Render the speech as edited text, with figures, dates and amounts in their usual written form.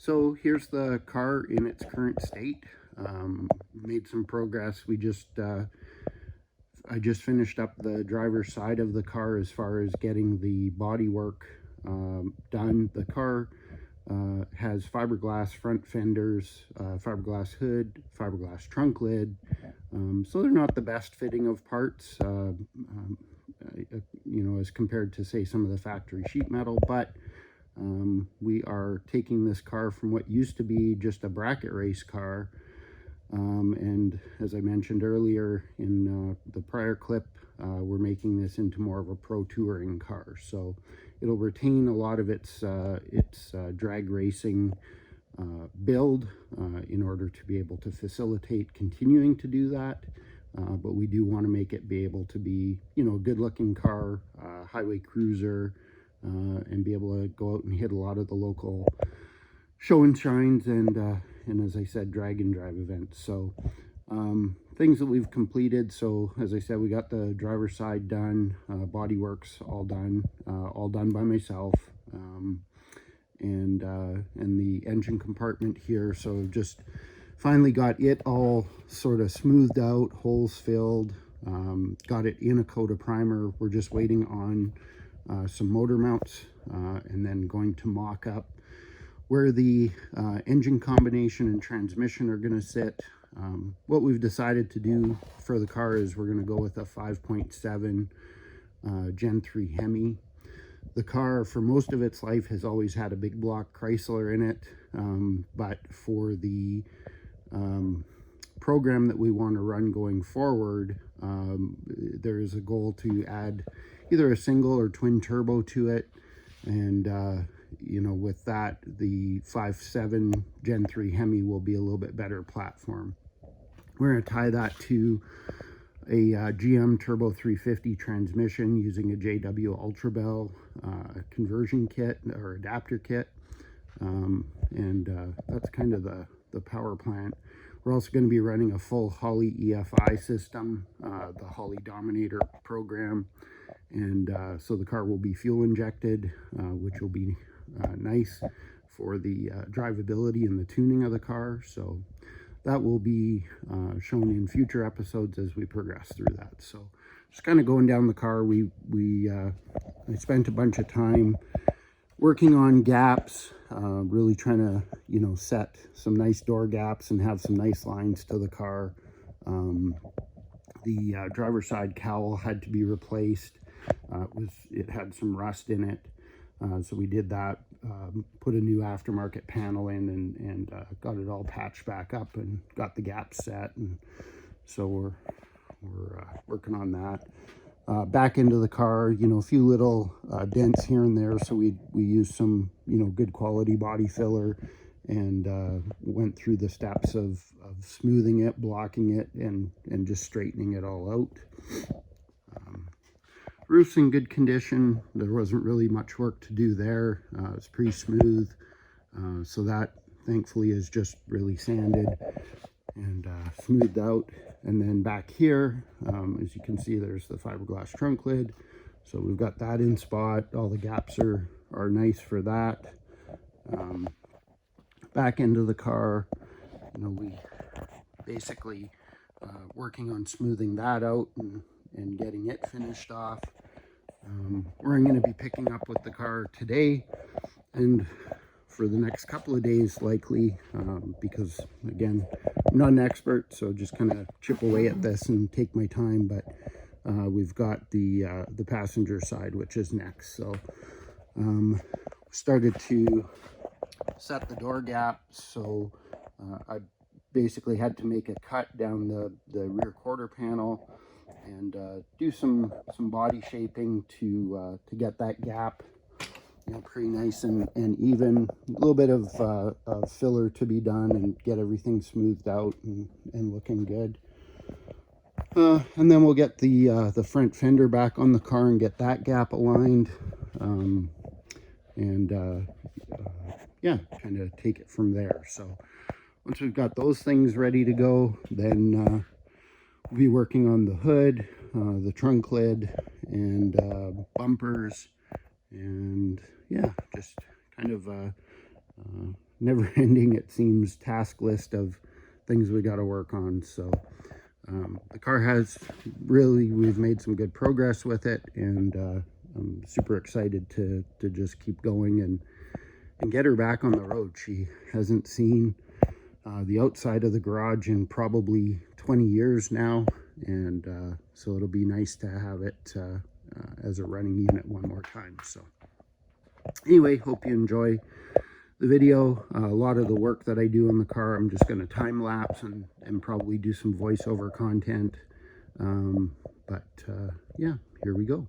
So here's the car in its current state. Made some progress. I just finished up the driver's side of the car as far as getting the body work done. The car has fiberglass front fenders, fiberglass hood, fiberglass trunk lid. So they're not the best fitting of parts, as compared to, say, some of the factory sheet metal, but we are taking this car from what used to be just a bracket race car, and as I mentioned earlier in the prior clip, we're making this into more of a pro touring car. So it'll retain a lot of its drag racing build in order to be able to facilitate continuing to do that. But we do want to make it be able to be, a good looking car, highway cruiser, and be able to go out and hit a lot of the local show and shines and as I said, drag and drive events. So things that we've completed. So as I said, we got the driver's side done, body works all done by myself, and the engine compartment here. So just finally got it all sort of smoothed out, holes filled, got it in a coat of primer. We're just waiting on some motor mounts, and then going to mock up where the engine combination and transmission are going to sit. What we've decided to do for the car is we're going to go with a 5.7 Gen 3 Hemi. The car, for most of its life, has always had a big block Chrysler in it, but for the program that we want to run going forward, there is a goal to add either a single or twin turbo to it, and with that, the 5.7 Gen 3 Hemi will be a little bit better platform. We're going to tie that to a GM Turbo 350 transmission using a JW Ultra Bell conversion kit or adapter kit, and that's kind of the power plant. We're also going to be running a full Holley EFI system, the Holley Dominator program, and so the car will be fuel injected, which will be nice for the drivability and the tuning of the car. So that will be shown in future episodes as we progress through that. So just kind of going down the car, I spent a bunch of time working on gaps, really trying to set some nice door gaps and have some nice lines to the car. The driver's side cowl had to be replaced. It had some rust in it, so we did that, put a new aftermarket panel in, and got it all patched back up and got the gaps set, and so we're working on that. Back into the car, a few little dents here and there, so we used some good quality body filler, and went through the steps of smoothing it, blocking it, and just straightening it all out. Roof's in good condition. There wasn't really much work to do there. It's pretty smooth, so that thankfully is just really sanded and smoothed out. And then back here, as you can see, there's the fiberglass trunk lid, so we've got that in spot. All the gaps are nice for that. Back into the car, we basically working on smoothing that out and getting it finished off. We're going to be picking up with the car today and for the next couple of days likely, because again, I'm not an expert, so just kind of chip away at this and take my time. But we've got the passenger side, which is next. So started to set the door gap, so I basically had to make a cut down the rear quarter panel and do some body shaping to get that gap pretty nice and even. A little bit of filler to be done and get everything smoothed out and looking good. And then we'll get the front fender back on the car and get that gap aligned, yeah, kind of take it from there. So once we've got those things ready to go, then we'll be working on the hood, the trunk lid, and bumpers, and yeah, just kind of never ending, it seems, task list of things we got to work on. So the car has really, we've made some good progress with it, and I'm super excited to just keep going and get her back on the road. She hasn't seen the outside of the garage in probably 20 years now, and so it'll be nice to have it as a running unit one more time. So anyway, hope you enjoy the video. A lot of the work that I do in the car, I'm just going to time lapse and probably do some voiceover content. Yeah, here we go.